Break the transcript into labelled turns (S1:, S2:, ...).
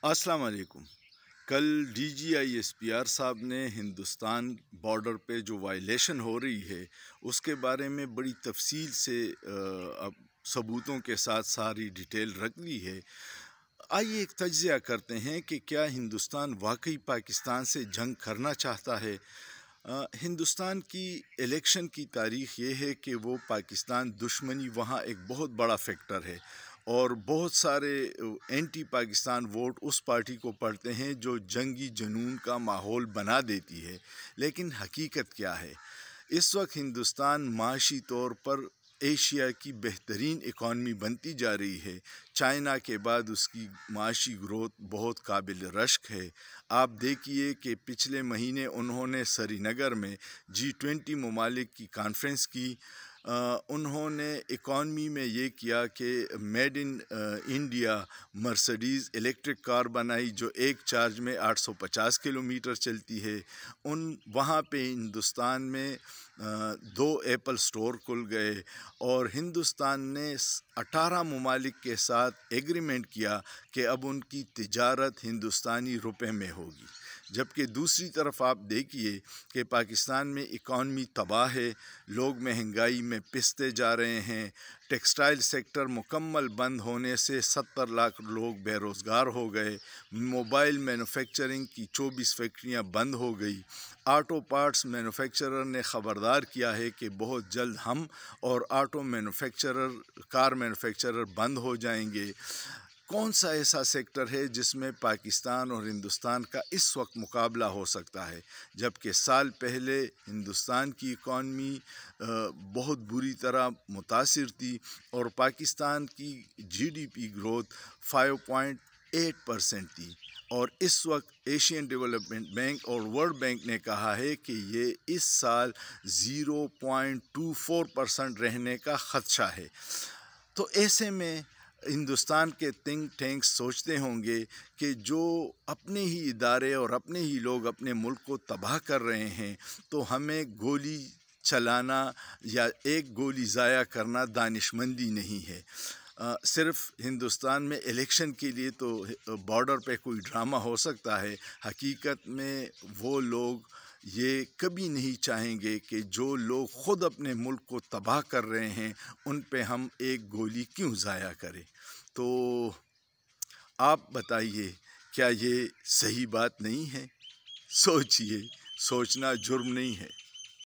S1: السلام علیکم۔ کل D G I S P R صاحب نے ہندوستان بارڈر پہ جو وائلیشن ہو رہی ہے اس کے بارے میں بڑی تفصیل سے اب ثبوتوں کے ساتھ ساری ڈیٹیل رکھ لی ہے۔ آئیے ایک تجزیہ کرتے ہیں کہ کیا ہندوستان واقعی پاکستان سے جنگ کرنا چاہتا ہے۔ ہندوستان کی الیکشن کی تاریخ یہ ہے کہ وہ پاکستان دشمنی وہاں ایک بہت بڑا فیکٹر ہے، اور بہت سارے اینٹی پاکستان ووٹ اس پارٹی کو پڑتے ہیں جو جنگی جنون کا ماحول بنا دیتی ہے۔ لیکن حقیقت کیا ہے؟ اس وقت ہندوستان معاشی طور پر ایشیا کی بہترین اکانومی بنتی جا رہی ہے۔ چائنا کے بعد اس کی معاشی گروتھ بہت قابل رشک ہے۔ آپ دیکھیے کہ پچھلے مہینے انہوں نے سری نگر میں G20 ممالک کی کانفرنس کی۔ انہوں نے اکانومی میں یہ کیا کہ made in India Mercedes electric car بنائی جو ایک چارج میں 850 کلومیٹر چلتی ہے۔ وہاں پہ ہندوستان میں 2 ایپل سٹور کھل گئے، اور ہندوستان نے 18 ممالک کے ساتھ ایگریمنٹ کیا کہ اب ان کی تجارت ہندوستانی روپے میں ہوگی۔ جبکہ دوسری طرف آپ دیکھیے کہ پاکستان میں اکانومی تباہ ہے، لوگ مہنگائی میں پستے جا رہے ہیں۔ ٹیکسٹائل سیکٹر مکمل بند ہونے سے 70 لاکھ لوگ بے روزگار ہو گئے۔ موبائل مینوفیکچرنگ کی 24 فیکٹریاں بند ہو گئی۔ آٹو پارٹس مینوفیکچرر نے خبردار کیا ہے کہ بہت جلد ہم اور کار مینوفیکچرر بند ہو جائیں گے۔ کون سا ایسا سیکٹر ہے جس میں پاکستان اور ہندوستان کا اس وقت مقابلہ ہو سکتا ہے؟ جبکہ سال پہلے ہندوستان کی اکانومی بہت بری طرح متاثر تھی، اور پاکستان کی GDP گروتھ 5.8% تھی، اور اس وقت ایشین ڈیولپمنٹ بینک اور ورلڈ بینک نے کہا ہے کہ یہ اس سال 0.24% رہنے کا خدشہ ہے۔ تو ایسے میں ہندوستان کے تھنک ٹینکس سوچتے ہوں گے کہ جو اپنے ہی ادارے اور اپنے ہی لوگ اپنے ملک کو تباہ کر رہے ہیں، تو ہمیں گولی چلانا یا ایک گولی ضائع کرنا دانشمندی نہیں ہے۔ صرف ہندوستان میں الیکشن کے لیے تو بارڈر پہ کوئی ڈرامہ ہو سکتا ہے، حقیقت میں وہ لوگ یہ کبھی نہیں چاہیں گے کہ جو لوگ خود اپنے ملک کو تباہ کر رہے ہیں ان پہ ہم ایک گولی کیوں ضائع کریں۔ تو آپ بتائیے، کیا یہ صحیح بات نہیں ہے؟ سوچئے، سوچنا جرم نہیں ہے۔